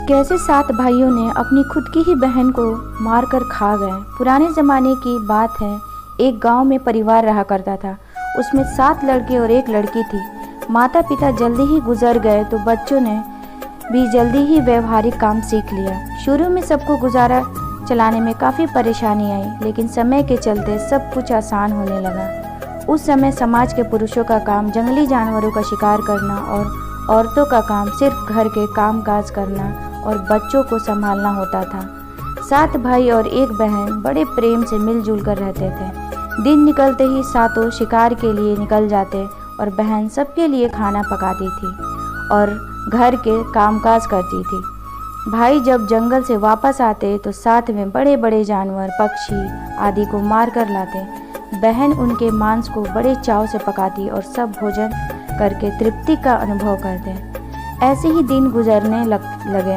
कैसे 7 भाइयों ने अपनी खुद की ही बहन को मारकर खा गए। पुराने ज़माने की बात है, एक गांव में परिवार रहा करता था। उसमें 7 लड़के और 1 लड़की थी। माता पिता जल्दी ही गुजर गए तो बच्चों ने भी जल्दी ही व्यवहारिक काम सीख लिया। शुरू में सबको गुजारा चलाने में काफ़ी परेशानी आई, लेकिन समय के चलते सब कुछ आसान होने लगा। उस समय समाज के पुरुषों का काम जंगली जानवरों का शिकार करना और औरतों का काम सिर्फ घर के काम काज करना और बच्चों को संभालना होता था। 7 भाई और 1 बहन बड़े प्रेम से मिलजुल कर रहते थे। दिन निकलते ही सातों शिकार के लिए निकल जाते और बहन सबके लिए खाना पकाती थी और घर के कामकाज करती थी। भाई जब जंगल से वापस आते तो साथ में बड़े बड़े जानवर, पक्षी आदि को मार कर लाते। बहन उनके मांस को बड़े चाव से पकाती और सब भोजन करके तृप्ति का अनुभव करते। ऐसे ही दिन गुजरने लगे।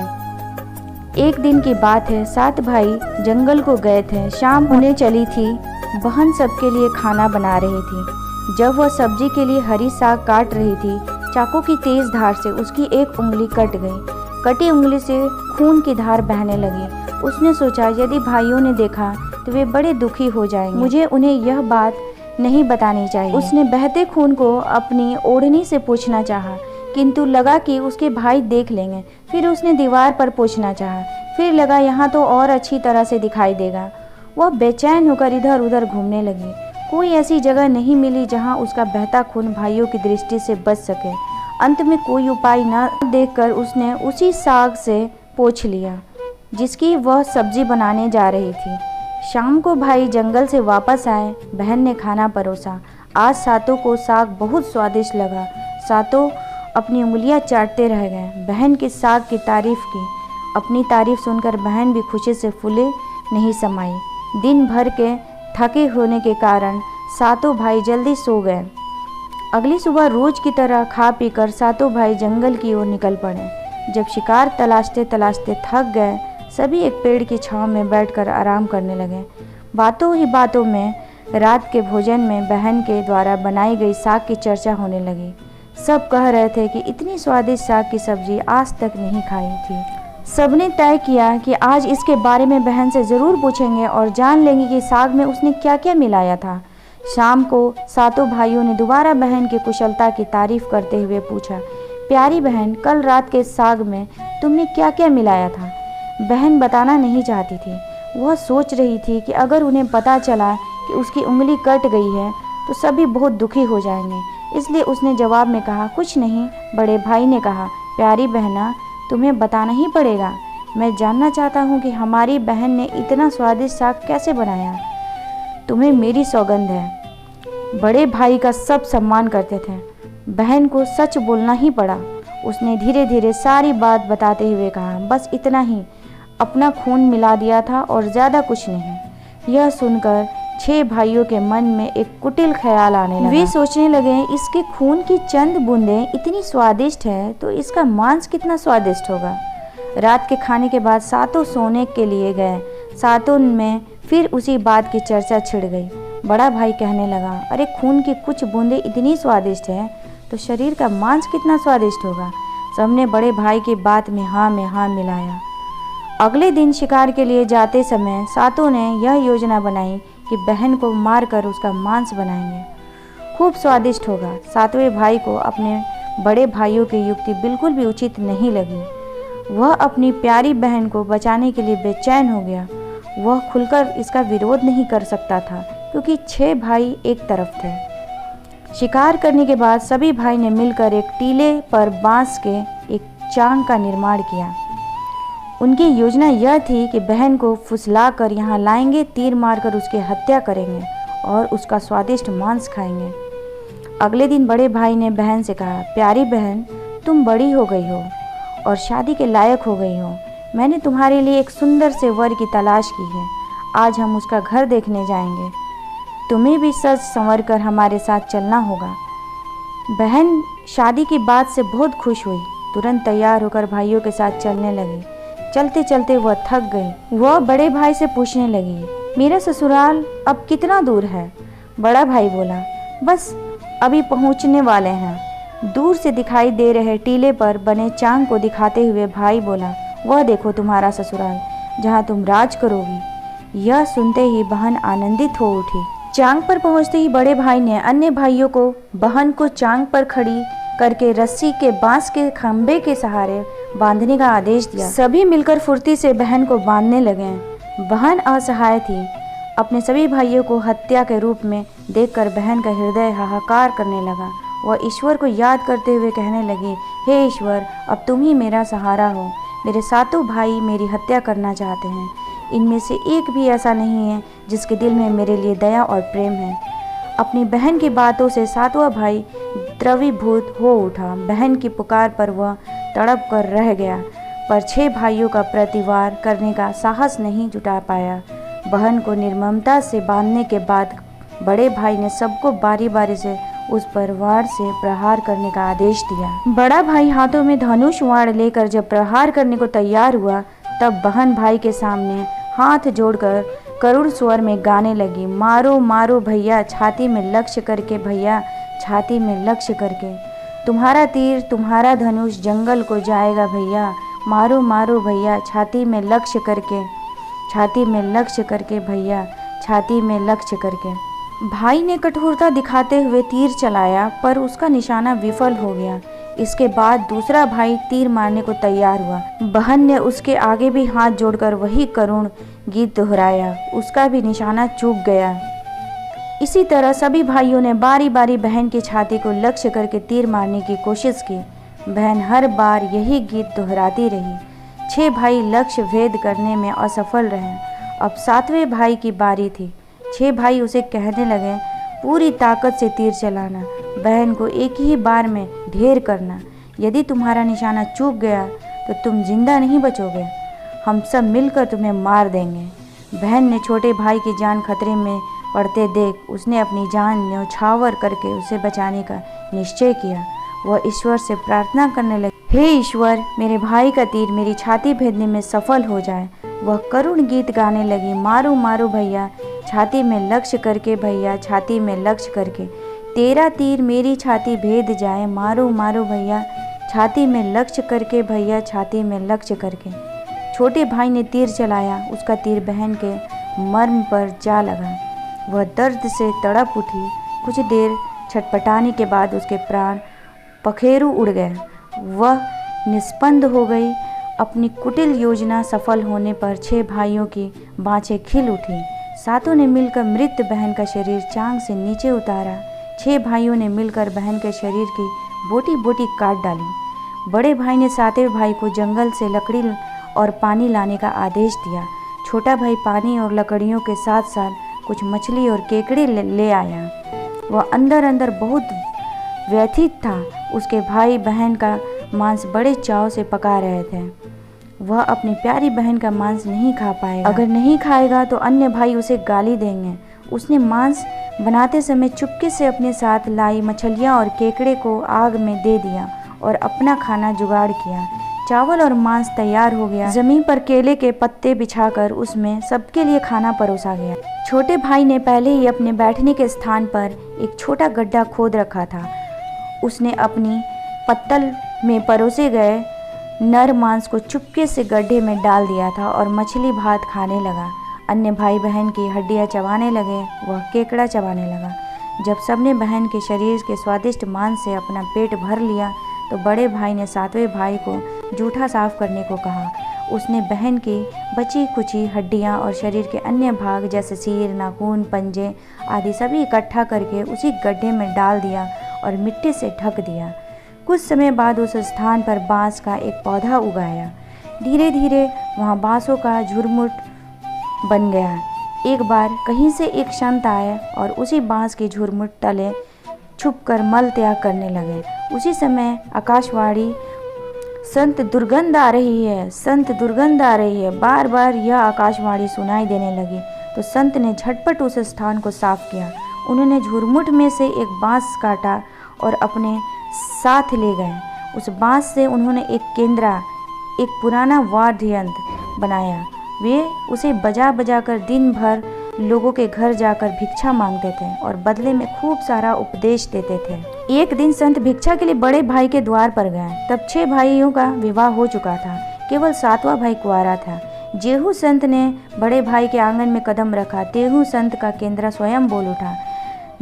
एक दिन की बात है, 7 भाई जंगल को गए थे। शाम होने चली थी। बहन सबके लिए खाना बना रही थी। जब वह सब्जी के लिए हरी साग काट रही थी, चाकू की तेज धार से उसकी एक उंगली कट गई। कटी उंगली से खून की धार बहने लगी। उसने सोचा, यदि भाइयों ने देखा तो वे बड़े दुखी हो जाएंगे। मुझे उन्हें यह बात नहीं बतानी चाहिए। उसने बहते खून को अपनी ओढ़नी से पोंछना चाहा, किंतु लगा कि उसके भाई देख लेंगे। फिर उसने दीवार पर पोंछना चाहा, फिर लगा यहाँ तो और अच्छी तरह से दिखाई देगा। वह बेचैन होकर इधर उधर घूमने लगी। कोई ऐसी जगह नहीं मिली जहाँ उसका बहता खून भाइयों की दृष्टि से बच सके। अंत में कोई उपाय न देखकर उसने उसी साग से पोंछ लिया जिसकी वह सब्जी बनाने जा रही थी। शाम को भाई जंगल से वापस आए। बहन ने खाना परोसा। आज सातों को साग बहुत स्वादिष्ट लगा। सातों अपनी उंगलियां चाटते रह गए। बहन के साग की तारीफ की। अपनी तारीफ सुनकर बहन भी खुशी से फूले नहीं समाई। दिन भर के थके होने के कारण सातों भाई जल्दी सो गए। अगली सुबह रोज की तरह खा पीकर सातों भाई जंगल की ओर निकल पड़े। जब शिकार तलाशते तलाशते थक गए, सभी एक पेड़ की छांव में बैठकर आराम करने लगे। बातों ही बातों में रात के भोजन में बहन के द्वारा बनाई गई साग की चर्चा होने लगी। सब कह रहे थे कि इतनी स्वादिष्ट साग की सब्जी आज तक नहीं खाई थी। सबने तय किया कि आज इसके बारे में बहन से ज़रूर पूछेंगे और जान लेंगे कि साग में उसने क्या क्या मिलाया था। शाम को सातों भाइयों ने दोबारा बहन की कुशलता की तारीफ करते हुए पूछा, प्यारी बहन, कल रात के साग में तुमने क्या क्या मिलाया था? बहन बताना नहीं चाहती थी। वह सोच रही थी कि अगर उन्हें पता चला कि उसकी उंगली कट गई है तो सभी बहुत दुखी हो जाएंगे। इसलिए उसने जवाब में कहा, कुछ नहीं। बड़े भाई ने कहा, प्यारी बहना, तुम्हें बताना ही पड़ेगा। मैं जानना चाहता हूँ कि हमारी बहन ने इतना स्वादिष्ट साग कैसे बनाया। तुम्हें मेरी सौगंध है। बड़े भाई का सब सम्मान करते थे। बहन को सच बोलना ही पड़ा। उसने धीरे धीरे सारी बात बताते हुए कहा, बस इतना ही, अपना खून मिला दिया था और ज़्यादा कुछ नहीं। यह सुनकर 6 भाइयों के मन में एक कुटिल ख्याल आने लगा। वे सोचने लगे, इसके खून की चंद बूंदें इतनी स्वादिष्ट है तो इसका मांस कितना स्वादिष्ट होगा। रात के खाने के बाद सातों सोने के लिए गए। सातों में फिर उसी बात की चर्चा छिड़ गई। बड़ा भाई कहने लगा, अरे खून की कुछ बूंदें इतनी स्वादिष्ट है तो शरीर का मांस कितना स्वादिष्ट होगा। सबने बड़े भाई की बात में हाँ मिलाया। अगले दिन शिकार के लिए जाते समय सातों ने यह योजना बनाई कि बहन को मारकर उसका मांस बनाएंगे। खूब स्वादिष्ट होगा। 7वें भाई को अपने बड़े भाइयों की युक्ति बिल्कुल भी उचित नहीं लगी। वह अपनी प्यारी बहन को बचाने के लिए बेचैन हो गया। वह खुलकर इसका विरोध नहीं कर सकता था क्योंकि 6 भाई एक तरफ थे। शिकार करने के बाद सभी भाई ने मिलकर एक टीले पर बांस के एक चांग का निर्माण किया। उनकी योजना यह थी कि बहन को फुसलाकर यहाँ लाएंगे, तीर मारकर उसकी हत्या करेंगे और उसका स्वादिष्ट मांस खाएंगे। अगले दिन बड़े भाई ने बहन से कहा, प्यारी बहन, तुम बड़ी हो गई हो और शादी के लायक हो गई हो। मैंने तुम्हारे लिए एक सुंदर से वर की तलाश की है। आज हम उसका घर देखने जाएंगे। तुम्हें भी सज संवर कर हमारे साथ चलना होगा। बहन शादी की बात से बहुत खुश हुई। तुरंत तैयार होकर भाइयों के साथ चलने लगी। चलते चलते वह थक गई। वह बड़े भाई से पूछने लगी, मेरा ससुराल अब कितना दूर है? बड़ा भाई बोला, बस अभी पहुंचने वाले हैं। दूर से दिखाई दे रहे टीले पर बने चांग को दिखाते हुए भाई बोला, वह देखो तुम्हारा ससुराल, जहाँ तुम राज करोगी। यह सुनते ही बहन आनंदित हो उठी। चांग पर पहुंचते ही बड़े भाई ने अन्य भाइयों को बहन को चांग पर खड़ी करके रस्सी के बांस के खंभे के सहारे बांधने का आदेश दिया। सभी मिलकर फुर्ती से बहन को बांधने लगे। बहन असहाय थी। अपने सभी भाइयों को हत्या के रूप में देखकर बहन का हृदय हाहाकार करने लगा। वह ईश्वर को याद करते हुए कहने लगी, हे ईश्वर, अब तुम ही मेरा सहारा हो। मेरे सातों भाई मेरी हत्या करना चाहते हैं। इनमें से एक भी ऐसा नहीं है जिसके दिल में मेरे लिए दया और प्रेम है। अपनी बहन की बातों से सातवां भाई द्रवीभूत हो उठा। बहन की पुकार पर वह तड़प कर रह गया, पर 6 भाइयों का प्रतिवार करने का साहस नहीं जुटा पाया। बहन को निर्ममता से बांधने के बाद बड़े भाई ने सबको बारी बारी से उस पर वार से प्रहार करने का आदेश दिया। बड़ा भाई हाथों में धनुष वाण लेकर जब प्रहार करने को तैयार हुआ, तब बहन भाई के सामने हाथ जोड़कर करुण स्वर में गाने लगी, मारो मारो भैया छाती में लक्ष्य करके, भैया छाती में लक्ष्य करके। तुम्हारा तीर तुम्हारा धनुष जंगल को जाएगा भैया, मारो मारो भैया छाती में लक्ष्य करके, छाती में लक्ष्य करके, भैया छाती में लक्ष्य करके। भाई ने कठोरता दिखाते हुए तीर चलाया, पर उसका निशाना विफल हो गया। इसके बाद दूसरा भाई तीर मारने को तैयार हुआ। बहन ने उसके आगे भी हाथ जोड़कर वही करुण गीत दोहराया। उसका भी निशाना चूक गया। इसी तरह सभी भाइयों ने बारी बारी बहन की छाती को लक्ष्य करके तीर मारने की कोशिश की। बहन हर बार यही गीत दोहराती रही। 6 भाई लक्ष्य भेद करने में असफल रहे। अब 7वें भाई की बारी थी। 6 भाई उसे कहने लगे, पूरी ताकत से तीर चलाना, बहन को एक ही बार में ढेर करना। यदि तुम्हारा निशाना चूक गया तो तुम जिंदा नहीं बचोगे। हम सब मिलकर तुम्हें मार देंगे। बहन ने छोटे भाई की जान खतरे में पड़ते देख उसने अपनी जान न्यौछावर करके उसे बचाने का निश्चय किया। वह ईश्वर से प्रार्थना करने लगी, हे ईश्वर, मेरे भाई का तीर मेरी छाती भेदने में सफल हो जाए। वह करुण गीत गाने लगी, मारो मारो भैया छाती में लक्ष्य करके, भैया छाती में लक्ष्य करके। तेरा तीर मेरी छाती भेद जाए, मारो मारो भैया छाती में लक्ष्य करके, भैया छाती में लक्ष्य करके। छोटे भाई ने तीर चलाया। उसका तीर बहन के मर्म पर जा लगा। वह दर्द से तड़प उठी। कुछ देर छटपटाने के बाद उसके प्राण पखेरु उड़ गए। वह निस्पंद हो गई। अपनी कुटिल योजना सफल होने पर 6 भाइयों की बाँछें खिल उठी। सातों ने मिलकर मृत बहन का शरीर चांग से नीचे उतारा। 6 भाइयों ने मिलकर बहन के शरीर की बोटी बोटी काट डाली। बड़े भाई ने 7वें भाई को जंगल से लकड़ी और पानी लाने का आदेश दिया। छोटा भाई पानी और लकड़ियों के साथ साथ कुछ मछली और केकड़े ले आया। वह अंदर अंदर बहुत व्यथित था। उसके भाई बहन का मांस बड़े चाव से पका रहे थे। वह अपनी प्यारी बहन का मांस नहीं खा पाएगा। अगर नहीं खाएगा तो अन्य भाई उसे गाली देंगे। उसने मांस बनाते समय चुपके से अपने साथ लाई मछलियाँ और केकड़े को आग में दे दिया और अपना खाना जुगाड़ किया। चावल और मांस तैयार हो गया। जमीन पर केले के पत्ते बिछाकर उसमें सबके लिए खाना परोसा गया। छोटे भाई ने पहले ही अपने बैठने के स्थान पर एक छोटा गड्ढा खोद रखा था। उसने अपनी पत्तल में परोसे गए नर मांस को चुपके से गड्ढे में डाल दिया था और मछली भात खाने लगा। अन्य भाई बहन की हड्डियां चबाने लगे। वह केकड़ा चबाने लगा। जब सबने बहन के शरीर के स्वादिष्ट मांस से अपना पेट भर लिया तो बड़े भाई ने 7वें भाई को जूठा साफ करने को कहा। उसने बहन की बची कुची हड्डियां और शरीर के अन्य भाग जैसे सिर, नाखून, पंजे आदि सभी इकट्ठा करके उसी गड्ढे में डाल दिया और मिट्टी से ढक दिया। कुछ समय बाद उस स्थान पर बांस का एक पौधा उगाया। धीरे धीरे वहाँ बांसों का झुरमुट बन गया। एक बार कहीं से एक संत आए और उसी बांस के झुरमुट तले छुपकर मल त्याग करने लगे। उसी समय आकाशवाणी, संत दुर्गंध आ रही है, संत दुर्गंध आ रही है, बार बार यह आकाशवाणी सुनाई देने लगी। तो संत ने झटपट उस स्थान को साफ किया। उन्होंने झुरमुट में से एक बांस काटा और अपने साथ ले गए। उस बांस से उन्होंने एक केंद्रा, एक पुराना वाद्य यंत्र बनाया। वे उसे बजा बजा कर दिन भर लोगों के घर जाकर भिक्षा मांगते थे और बदले में खूब सारा उपदेश देते थे। एक दिन संत भिक्षा के लिए बड़े भाई के द्वार पर गए। तब 6 भाइयों का विवाह हो चुका था। केवल 7वां भाई कुंवारा था। जेहू संत ने बड़े भाई के आंगन में कदम रखा। तेहू संत का केंद्रा स्वयं बोल उठा,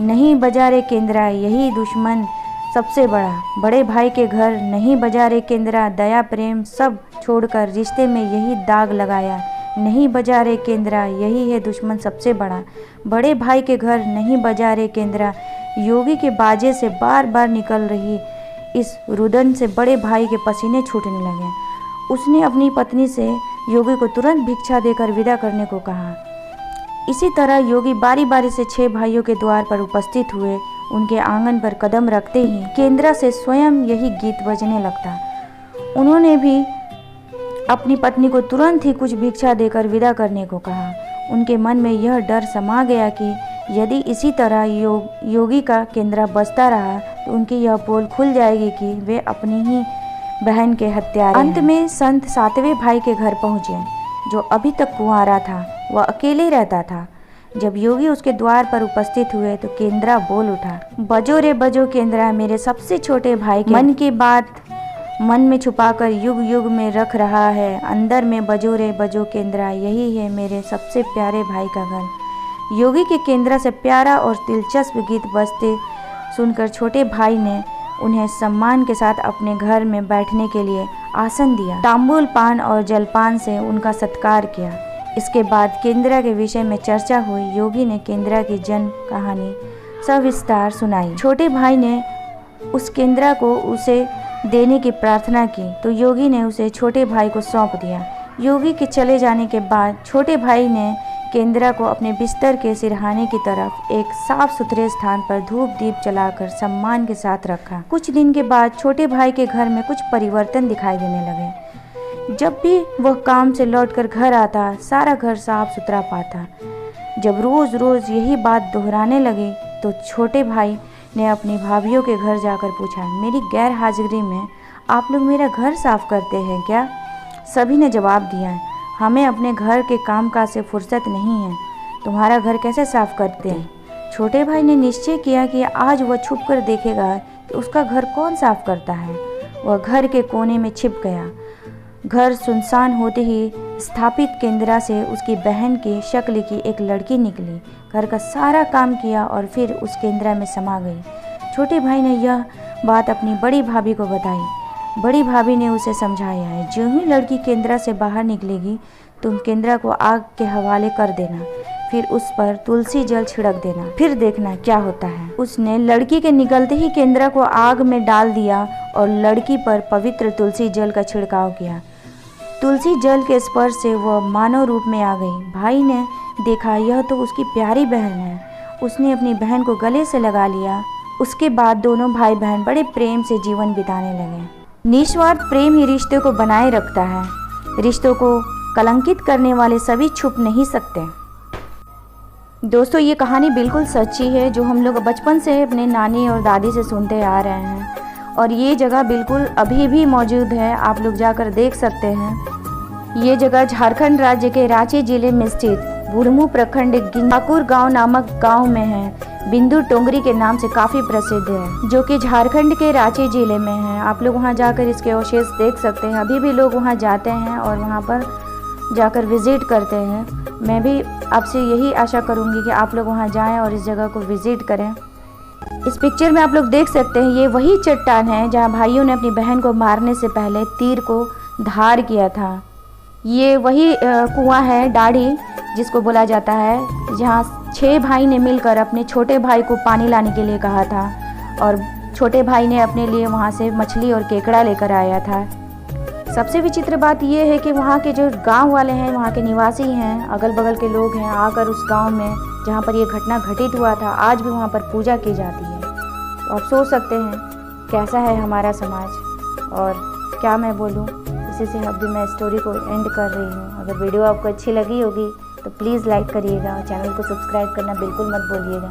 नहीं बजा रे केंद्रा, यही दुश्मन सबसे बड़ा। बड़े भाई के घर नहीं बजा रे केंद्रा, दया प्रेम सब छोड़कर रिश्ते में यही दाग लगाया। नहीं बजा रे केंद्रा, यही है दुश्मन सबसे बड़ा। बड़े भाई के घर नहीं बजा रे केंद्रा, योगी के बाजे से बार बार निकल रही इस रुदन से बड़े भाई के पसीने छूटने लगे। उसने अपनी पत्नी से योगी को तुरंत भिक्षा देकर विदा करने को कहा। इसी तरह योगी बारी बारी से 6 भाइयों के द्वार पर उपस्थित हुए। उनके आंगन पर कदम रखते ही केंद्रा से स्वयं यही गीत बजने लगता। उन्होंने भी अपनी पत्नी को तुरंत ही कुछ भिक्षा देकर विदा करने को कहा। उनके मन में यह डर समा गया कि यदि इसी तरह योगी का केंद्रा बजता रहा तो उनकी यह पोल खुल जाएगी कि वे अपनी ही बहन के हत्यारे हैं। अंत में संत 7वें भाई के घर पहुँचे, जो अभी तक कुंवारा था। वह अकेले रहता था। जब योगी उसके द्वार पर उपस्थित हुए तो केंद्रा बोल उठा, बजो रे बजो केंद्रा, मेरे सबसे छोटे भाई के मन की बात मन में छुपाकर युग युग में रख रहा है। अंदर में बजो रे बजो केंद्रा, यही है मेरे सबसे प्यारे भाई का घर। योगी के केंद्रा से प्यारा और दिलचस्प गीत बजते सुनकर छोटे भाई ने उन्हें सम्मान के साथ अपने घर में बैठने के लिए आसन दिया। तांबूल पान और जलपान से उनका सत्कार किया। इसके बाद केंद्रा के विषय में चर्चा हुई। योगी ने केंद्रा की जन्म कहानी सविस्तार सुनाई। छोटे भाई ने उस केंद्रा को उसे देने की प्रार्थना की तो योगी ने उसे छोटे भाई को सौंप दिया। योगी के चले जाने के बाद छोटे भाई ने केंद्रा को अपने बिस्तर के सिरहाने की तरफ एक साफ सुथरे स्थान पर धूप दीप जलाकर सम्मान के साथ रखा। कुछ दिन के बाद छोटे भाई के घर में कुछ परिवर्तन दिखाई देने लगे। जब भी वह काम से लौटकर घर आता, सारा घर साफ सुथरा पाता। जब रोज रोज यही बात दोहराने लगे तो छोटे भाई ने अपनी भाभीियों के घर जाकर पूछा, मेरी गैर हाजिरी में आप लोग मेरा घर साफ करते हैं क्या? सभी ने जवाब दिया, हमें अपने घर के कामकाज से फुर्सत नहीं है, तुम्हारा घर कैसे साफ करते हैं? छोटे भाई ने निश्चय किया कि आज वह छुप कर देखेगा कि उसका घर कौन साफ करता है। वह घर के कोने में छिप गया। घर सुनसान होते ही स्थापित केंद्रा से उसकी बहन की शक्ल की एक लड़की निकली, घर का सारा काम किया और फिर उस केंद्रा में समा गई। छोटे भाई ने यह बात अपनी बड़ी भाभी को बताई। बड़ी भाभी ने उसे समझाया है, जो ही लड़की केंद्रा से बाहर निकलेगी तुम केंद्रा को आग के हवाले कर देना, फिर उस पर तुलसी जल छिड़क देना, फिर देखना क्या होता है। उसने लड़की के निकलते ही केंद्रा को आग में डाल दिया और लड़की पर पवित्र तुलसी जल का छिड़काव किया। तुलसी जल के स्पर्श से वह मानव रूप में आ गई। भाई ने देखा यह तो उसकी प्यारी बहन है। उसने अपनी बहन को गले से लगा लिया। उसके बाद दोनों भाई बहन बड़े प्रेम से जीवन बिताने लगे। निस्वार्थ प्रेम ही रिश्ते को बनाए रखता है। रिश्तों को कलंकित करने वाले सभी छुप नहीं सकते। दोस्तों, ये कहानी बिल्कुल सच्ची है, जो हम लोग बचपन से अपने नानी और दादी से सुनते आ रहे हैं। और ये जगह बिल्कुल अभी भी मौजूद है, आप लोग जाकर देख सकते हैं। ये जगह झारखंड राज्य के रांची जिले में स्थित बुढ़मू प्रखंड ठाकुर गांव नामक गांव में है। बिंदु टोंगरी के नाम से काफ़ी प्रसिद्ध है, जो कि झारखंड के रांची जिले में है। आप लोग वहां जाकर इसके अवशेष देख सकते हैं। अभी भी लोग वहां जाते हैं और वहां पर जाकर विज़िट करते हैं। मैं भी आपसे यही आशा करूंगी कि आप लोग वहां जाएं और इस जगह को विज़िट करें। इस पिक्चर में आप लोग देख सकते हैं, ये वही चट्टान है जहां भाइयों ने अपनी बहन को मारने से पहले तीर को धार किया था। ये वही कुआं है, दाढ़ी जिसको बोला जाता है, जहां 6 भाई ने मिलकर अपने छोटे भाई को पानी लाने के लिए कहा था और छोटे भाई ने अपने लिए वहां से मछली और केकड़ा लेकर आया था। सबसे विचित्र बात यह है कि वहाँ के जो गांव वाले हैं, वहाँ के निवासी हैं, अगल बगल के लोग हैं, आकर उस गांव में जहाँ पर ये घटना घटित हुआ था, आज भी वहाँ पर पूजा की जाती है। तो आप सोच सकते हैं कैसा है हमारा समाज। और क्या मैं बोलूँ, इसी से अभी मैं स्टोरी को एंड कर रही हूँ। अगर वीडियो आपको अच्छी लगी होगी तो प्लीज़ लाइक करिएगा और चैनल को सब्सक्राइब करना बिल्कुल मत भूलिएगा।